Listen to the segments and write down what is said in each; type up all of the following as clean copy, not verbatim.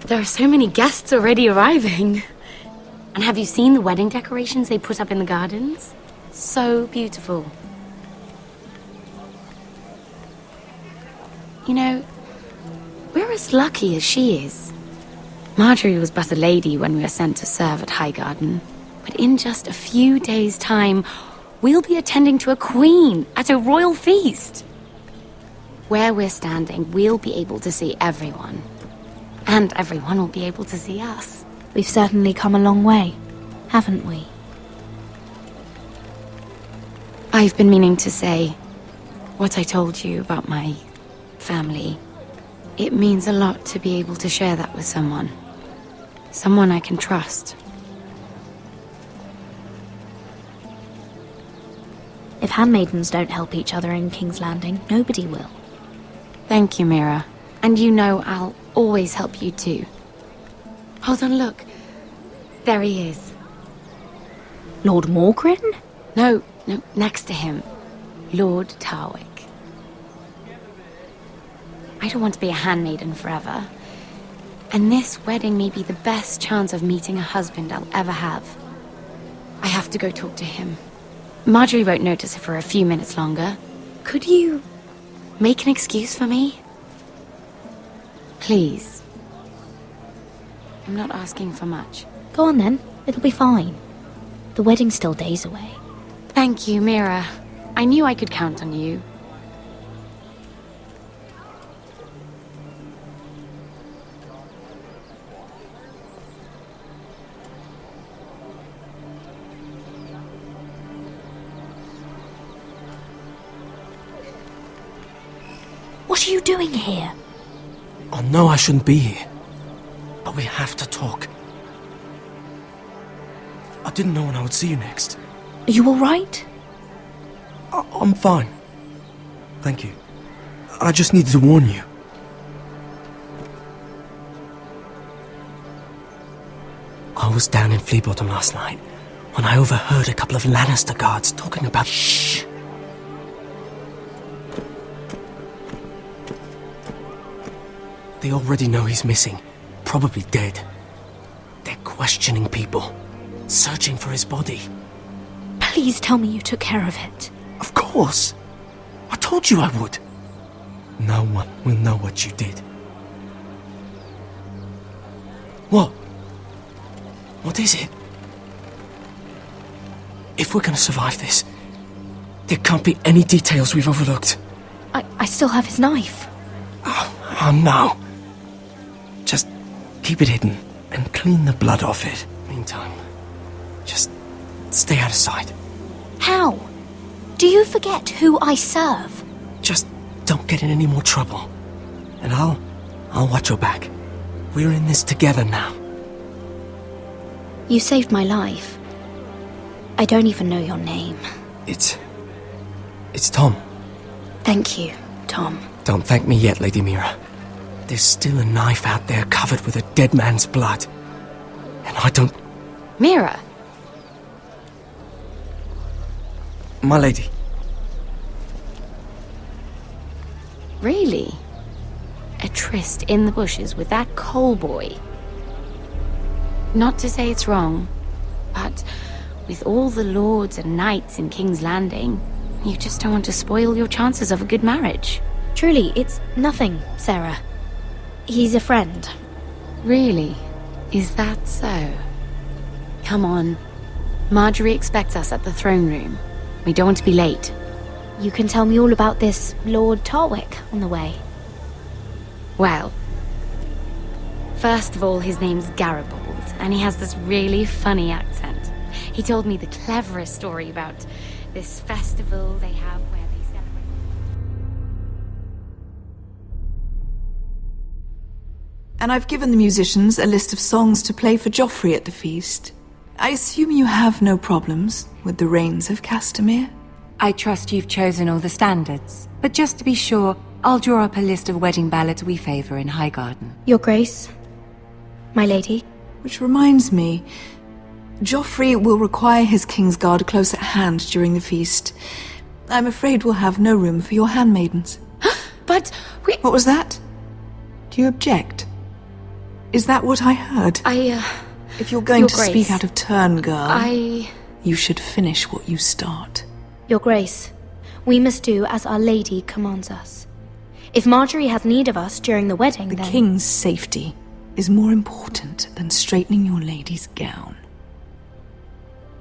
There are so many guests already arriving. And have you seen the wedding decorations they put up in the gardens? So beautiful. You know, we're as lucky as she is. Marjorie was but a lady when we were sent to serve at Highgarden. But in just a few days' time, we'll be attending to a queen at a royal feast. Where we're standing, we'll be able to see everyone. And everyone will be able to see us. We've certainly come a long way, haven't we? I've been meaning to say what I told you about my family. It means a lot to be able to share that with someone. Someone I can trust. If handmaidens don't help each other in King's Landing, nobody will. Thank you, Mira. And you know I'll always help you too. Hold on, look. There he is. Lord Morgrin? No, next to him. Lord Tarwick. I don't want to be a handmaiden forever. And this wedding may be the best chance of meeting a husband I'll ever have. I have to go talk to him. Marjorie won't notice it for a few minutes longer. Could you make an excuse for me? Please. I'm not asking for much. Go on then, it'll be fine. The wedding's still days away. Thank you, Mira. I knew I could count on you. What are you doing here? Oh no, I shouldn't be here. But we have to talk. I didn't know when I would see you next. Are you alright? I'm fine. Thank you. I just needed to warn you. I was down in Fleabottom last night when I overheard a couple of Lannister guards talking about... Shh! They already know he's missing. Probably dead. They're questioning people. Searching for his body. Please tell me you took care of it. Of course. I told you I would. No one will know what you did. What? What is it? If we're gonna survive this, there can't be any details we've overlooked. I still have his knife. Oh no. Just keep it hidden and clean the blood off it. Meantime, just stay out of sight. How? Do you forget who I serve? Just don't get in any more trouble. And I'll watch your back. We're in this together now. You saved my life. I don't even know your name. It's Tom. Thank you, Tom. Don't thank me yet, Lady Mira. There's still a knife out there covered with a dead man's blood. And I don't... Mira! My lady. Really? A tryst in the bushes with that coal boy? Not to say it's wrong, but with all the lords and knights in King's Landing, you just don't want to spoil your chances of a good marriage. Truly, it's nothing, Sarah. He's a friend. Really? Is that so? Come on. Marjorie expects us at the throne room. We don't want to be late. You can tell me all about this Lord Tarwick on the way. Well, first of all, his name's Garibald, and he has this really funny accent. He told me the cleverest story about this festival they have where they celebrate... And I've given the musicians a list of songs to play for Joffrey at the feast. I assume you have no problems with the Rains of Castamere? I trust you've chosen all the standards. But just to be sure, I'll draw up a list of wedding ballads we favor in Highgarden. Your Grace, my lady. Which reminds me, Joffrey will require his Kingsguard close at hand during the feast. I'm afraid we'll have no room for your handmaidens. But we... What was that? Do you object? Is that what I heard? If you're going Your to Grace, speak out of turn, girl, I... you should finish what you start. Your Grace, we must do as Our Lady commands us. If Marjorie has need of us during the wedding, The then... king's safety is more important than straightening your lady's gown.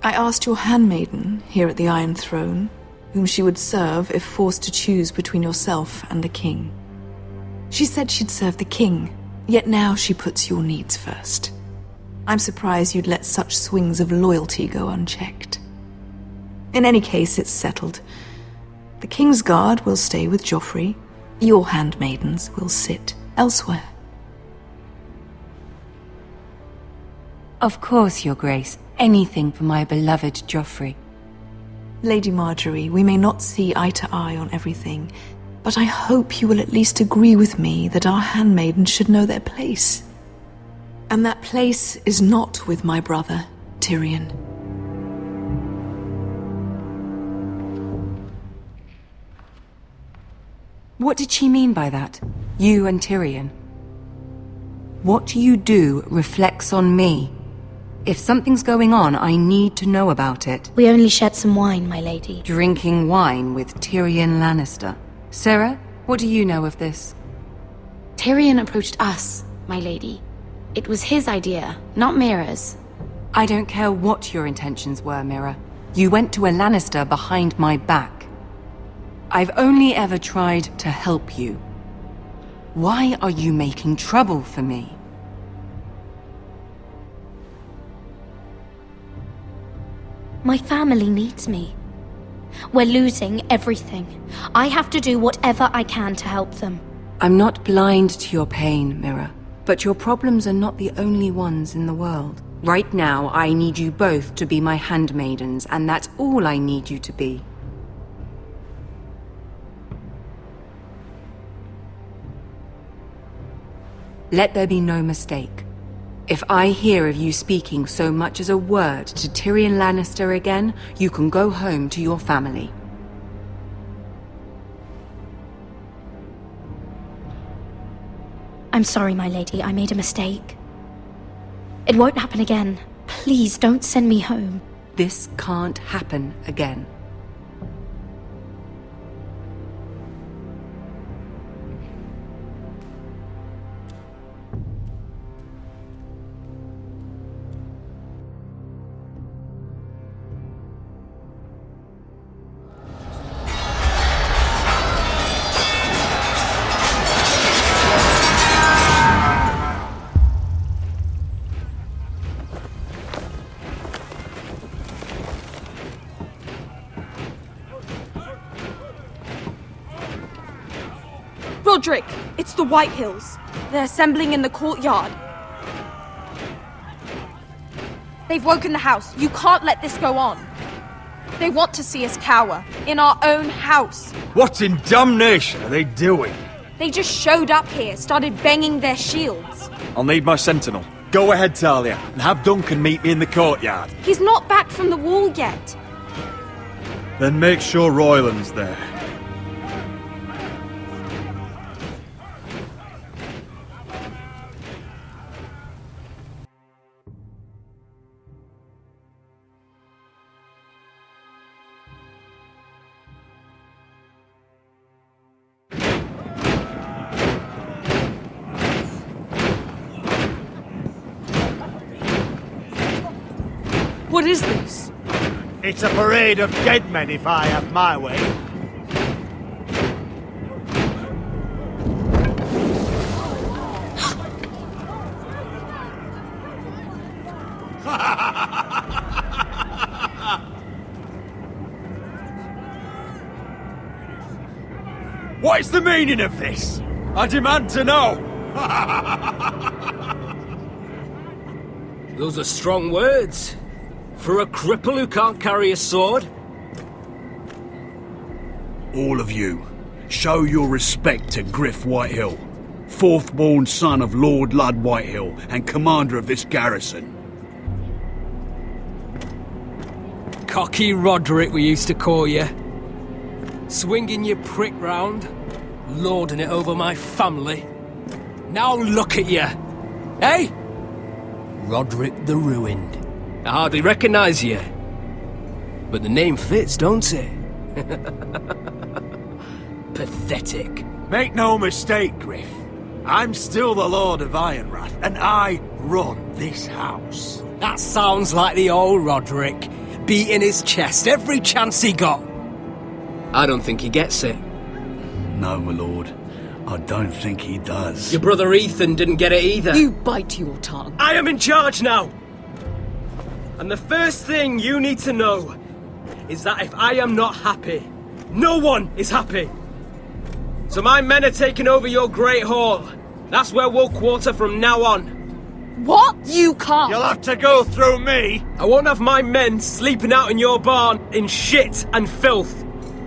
I asked your handmaiden here at the Iron Throne whom she would serve if forced to choose between yourself and the king. She said she'd serve the king, yet now she puts your needs first. I'm surprised you'd let such swings of loyalty go unchecked. In any case, it's settled. The King's Guard will stay with Joffrey. Your handmaidens will sit elsewhere. Of course, Your Grace. Anything for my beloved Joffrey. Lady Marjorie, we may not see eye to eye on everything, but I hope you will at least agree with me that our handmaidens should know their place. And that place is not with my brother, Tyrion. What did she mean by that? You and Tyrion? What you do reflects on me. If something's going on, I need to know about it. We only shed some wine, my lady. Drinking wine with Tyrion Lannister. Sarah, what do you know of this? Tyrion approached us, my lady. It was his idea, not Mira's. I don't care what your intentions were, Mira. You went to a Lannister behind my back. I've only ever tried to help you. Why are you making trouble for me? My family needs me. We're losing everything. I have to do whatever I can to help them. I'm not blind to your pain, Mira. But your problems are not the only ones in the world. Right now, I need you both to be my handmaidens, and that's all I need you to be. Let there be no mistake. If I hear of you speaking so much as a word to Tyrion Lannister again, you can go home to your family. I'm sorry, my lady. I made a mistake. It won't happen again. Please don't send me home. This can't happen again. Roderick, it's the White Hills. They're assembling in the courtyard. They've woken the house. You can't let this go on. They want to see us cower. In our own house. What in damnation are they doing? They just showed up here, started banging their shields. I'll need my sentinel. Go ahead, Talia, and have Duncan meet me in the courtyard. He's not back from the wall yet. Then make sure Royland's there. What is this? It's a parade of dead men if I have my way. What is the meaning of this? I demand to know! Those are strong words. For a cripple who can't carry a sword? All of you, show your respect to Griff Whitehill, fourth-born son of Lord Ludd Whitehill and commander of this garrison. Cocky Roderick, we used to call you. Swinging your prick round, lording it over my family. Now look at you. Hey? Roderick the Ruined. I hardly recognise you. But the name fits, don't it? Pathetic. Make no mistake, Griff. I'm still the Lord of Ironrath, and I run this house. That sounds like the old Roderick, beating his chest every chance he got. I don't think he gets it. No, my lord. I don't think he does. Your brother Ethan didn't get it either. You bite your tongue. I am in charge now! And the first thing you need to know is that if I am not happy, no one is happy. So my men are taking over your Great Hall. That's where we'll quarter from now on. What? You can't! You'll have to go through me! I won't have my men sleeping out in your barn in shit and filth.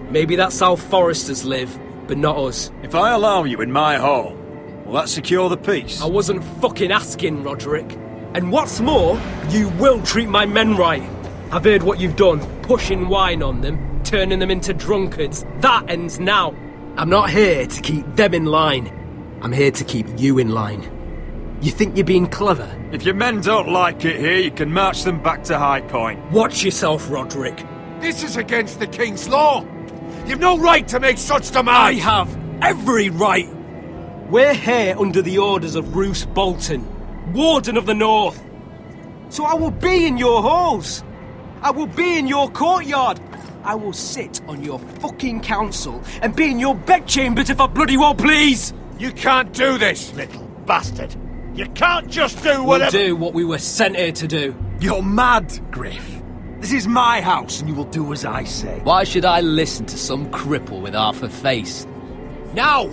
Maybe that's how foresters live, but not us. If I allow you in my hall, will that secure the peace? I wasn't fucking asking, Roderick. And what's more, you will treat my men right. I've heard what you've done, pushing wine on them, turning them into drunkards. That ends now. I'm not here to keep them in line. I'm here to keep you in line. You think you're being clever? If your men don't like it here, you can march them back to High Point. Watch yourself, Roderick. This is against the King's law! You've no right to make such demands! I have every right! We're here under the orders of Roose Bolton, Warden of the North. So I will be in your halls. I will be in your courtyard. I will sit on your fucking council and be in your bedchambers if I bloody well please! You can't do this, little bastard! You can't just do whatever— We'll do what we were sent here to do. You're mad, Griff. This is my house and you will do as I say. Why should I listen to some cripple with half a face? Now!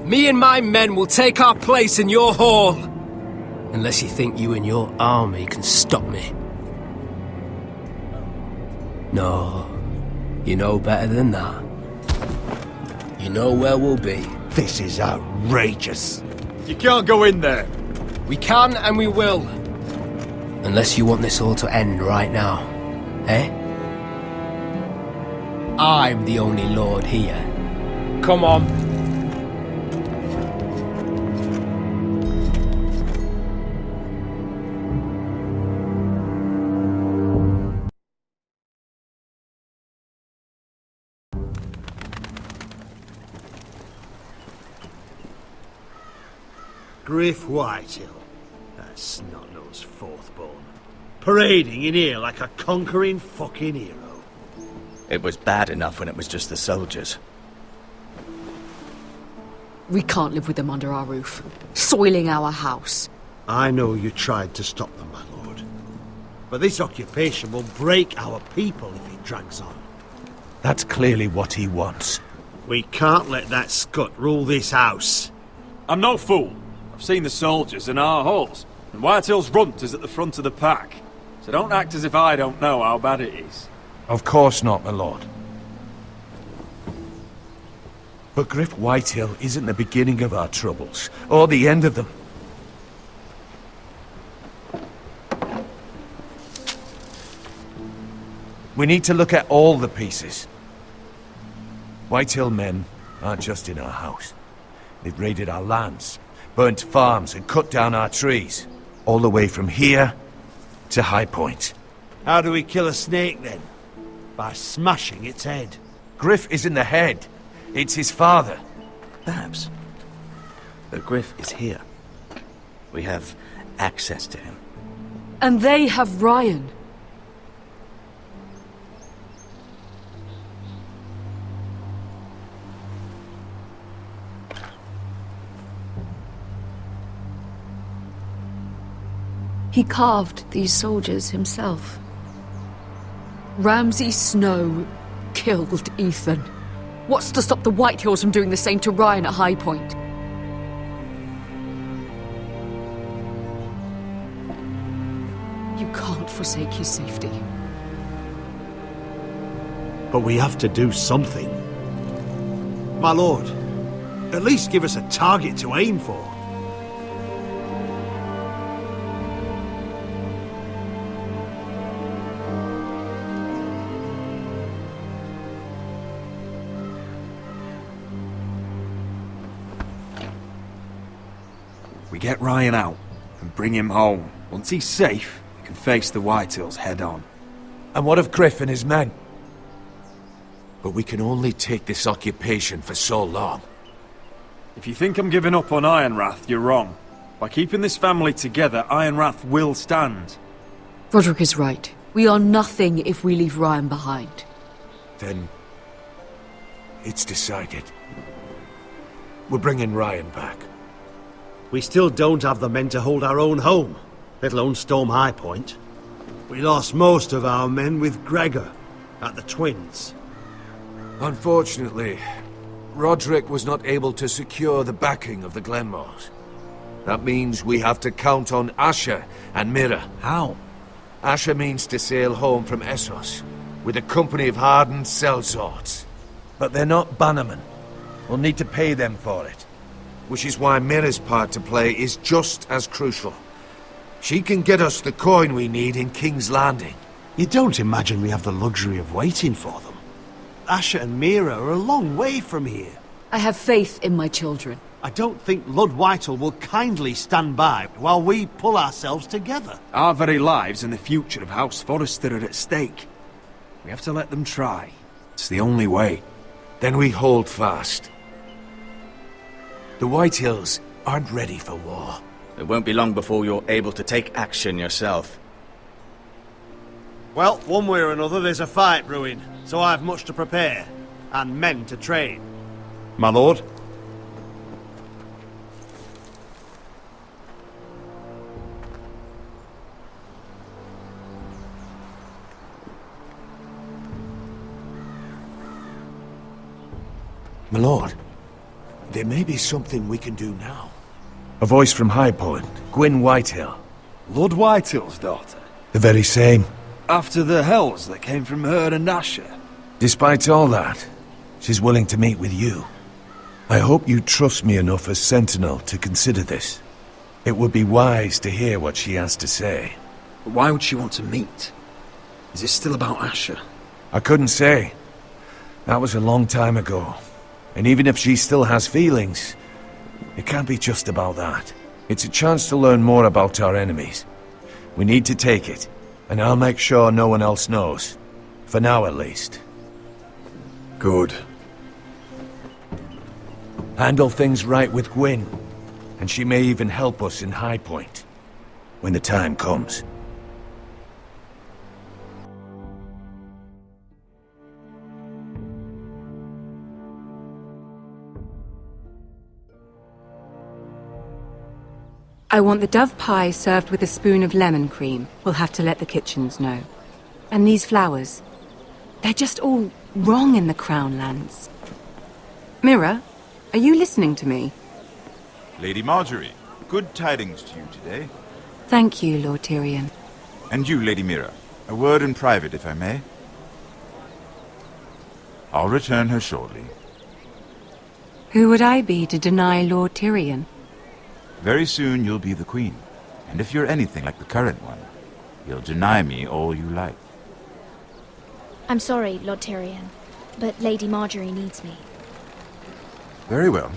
Me and my men will take our place in your hall. Unless you think you and your army can stop me. No. You know better than that. You know where we'll be. This is outrageous. You can't go in there. We can and we will. Unless you want this all to end right now. Eh? I'm the only lord here. Come on. Griff Whitehill. That snot-nosed fourth-born. Parading in here like a conquering fucking hero. It was bad enough when it was just the soldiers. We can't live with them under our roof, soiling our house. I know you tried to stop them, my lord. But this occupation will break our people if it drags on. That's clearly what he wants. We can't let that scut rule this house. I'm no fool. I've seen the soldiers in our halls, and Whitehill's runt is at the front of the pack. So don't act as if I don't know how bad it is. Of course not, my lord. But Griff Whitehill isn't the beginning of our troubles, or the end of them. We need to look at all the pieces. Whitehill men aren't just in our house. They've raided our lands, burnt farms and cut down our trees. All the way from here to High Point. How do we kill a snake, then? By smashing its head. Griff isn't the head. It's his father. Perhaps. But Griff is here. We have access to him. And they have Ryan. He carved these soldiers himself. Ramsay Snow killed Ethan. What's to stop the Whitehills from doing the same to Ryan at High Point? You can't forsake his safety. But we have to do something. My lord, at least give us a target to aim for. We get Ryan out, and bring him home. Once he's safe, we can face the Whitehills head on. And what of Griff and his men? But we can only take this occupation for so long. If you think I'm giving up on Ironrath, you're wrong. By keeping this family together, Ironrath will stand. Roderick is right. We are nothing if we leave Ryan behind. Then... it's decided. We're bringing Ryan back. We still don't have the men to hold our own home, let alone storm High Point. We lost most of our men with Gregor at the Twins. Unfortunately, Roderick was not able to secure the backing of the Glenmores. That means we have to count on Asher and Mira. How? Asher means to sail home from Essos, with a company of hardened sellswords. But they're not bannermen. We'll need to pay them for it. Which is why Mira's part to play is just as crucial. She can get us the coin we need in King's Landing. You don't imagine we have the luxury of waiting for them? Asher and Mira are a long way from here. I have faith in my children. I don't think Lord Whitehall will kindly stand by while we pull ourselves together. Our very lives and the future of House Forrester are at stake. We have to let them try. It's the only way. Then we hold fast. The Whitehills aren't ready for war. It won't be long before you're able to take action yourself. Well, one way or another there's a fight brewing, so I've much to prepare, and men to train. My lord? My lord, there may be something we can do now. A voice from High Point, Gwyn Whitehill. Lord Whitehill's daughter? The very same. After the hells that came from her and Asher? Despite all that, she's willing to meet with you. I hope you trust me enough as Sentinel to consider this. It would be wise to hear what she has to say. Why would she want to meet? Is it still about Asher? I couldn't say. That was a long time ago. And even if she still has feelings, it can't be just about that. It's a chance to learn more about our enemies. We need to take it, and I'll make sure no one else knows. For now, at least. Good. Handle things right with Gwyn, and she may even help us in High Point, when the time comes. I want the dove pie served with a spoon of lemon cream. We'll have to let the kitchens know. And these flowers. They're just all wrong in the Crown lands. Mira, are you listening to me? Lady Marjorie, good tidings to you today. Thank you, Lord Tyrion. And you, Lady Mira. A word in private, if I may. I'll return her shortly. Who would I be to deny Lord Tyrion? Very soon you'll be the queen. And if you're anything like the current one, you'll deny me all you like. I'm sorry, Lord Tyrion, but Lady Marjorie needs me. Very well.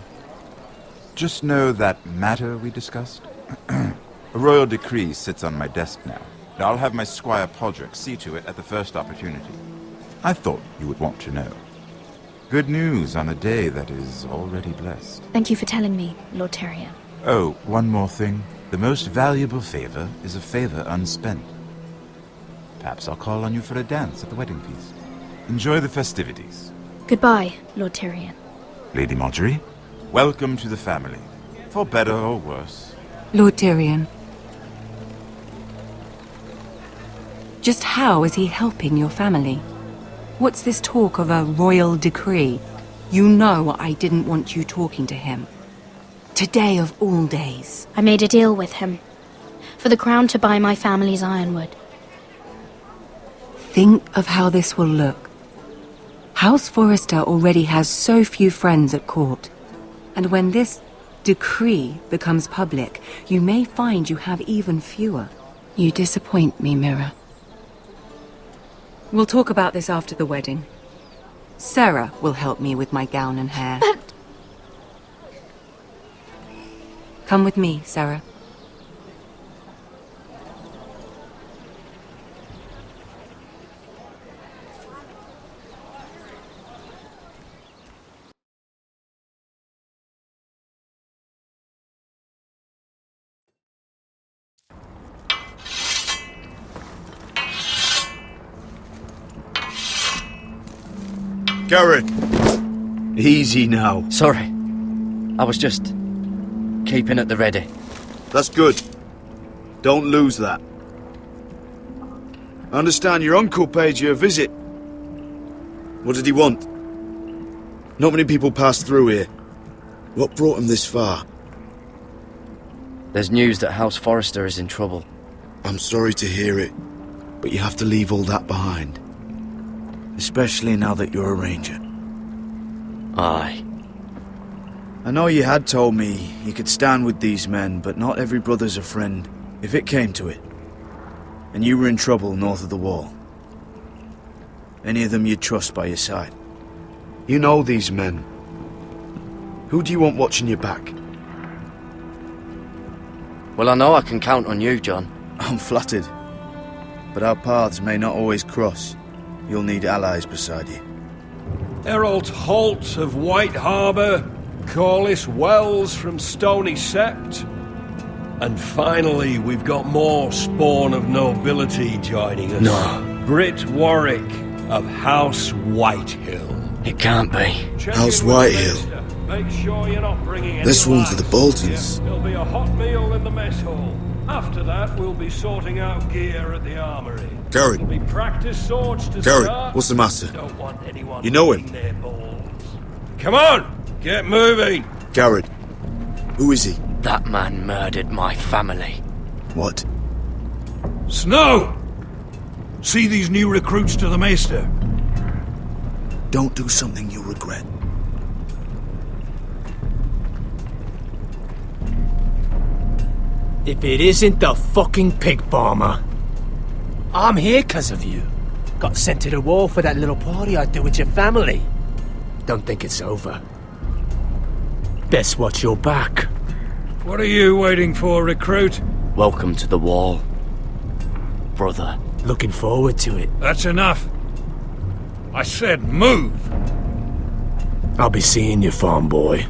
Just know that matter we discussed? A royal decree sits on my desk now. And I'll have my Squire Podrick see to it at the first opportunity. I thought you would want to know. Good news on a day that is already blessed. Thank you for telling me, Lord Tyrion. Oh, one more thing. The most valuable favor is a favor unspent. Perhaps I'll call on you for a dance at the wedding feast. Enjoy the festivities. Goodbye, Lord Tyrion. Lady Marjorie, welcome to the family. For better or worse. Lord Tyrion. Just how is he helping your family? What's this talk of a royal decree? You know I didn't want you talking to him. Today of all days. I made a deal with him. For the crown to buy my family's ironwood. Think of how this will look. House Forrester already has so few friends at court. And when this decree becomes public, you may find you have even fewer. You disappoint me, Mira. We'll talk about this after the wedding. Sarah will help me with my gown and hair. But... Come with me, Sarah. Garrett! Easy now. Sorry. I was just keeping at the ready. That's good. Don't lose that. I understand your uncle paid you a visit. What did he want? Not many people pass through here. What brought him this far? There's news that House Forrester is in trouble. I'm sorry to hear it, but you have to leave all that behind. Especially now that you're a ranger. Aye. I know you had told me you could stand with these men, but not every brother's a friend, if it came to it. And you were in trouble north of the wall. Any of them you'd trust by your side. You know these men. Who do you want watching your back? Well, I know I can count on you, John. I'm flattered. But our paths may not always cross. You'll need allies beside you. Errol Holt of White Harbour, Corliss Wells from Stony Sept. And finally, we've got more spawn of nobility joining us. No. Britt Warwick of House Whitehill. It can't be. House Whitehill. Make sure you're not bringing This one's for the Boltons. There'll be a hot meal in the mess hall. After that, we'll be sorting out gear at the armory. Garrett. There'll be practice swords to Garrett, start. what's the matter? Don't want anyone You know him? licking their balls. Come on, get moving. Garrett. Who is he? That man murdered my family. What? Snow! See these new recruits to the Maester? Don't do something you'll regret. If it isn't the fucking pig farmer. I'm here 'cause of you. Got sent to the wall for that little party I did with your family. Don't think it's over. Best watch your back. What are you waiting for, recruit? Welcome to the wall, brother. Looking forward to it. That's enough. I said move! I'll be seeing you, farm boy.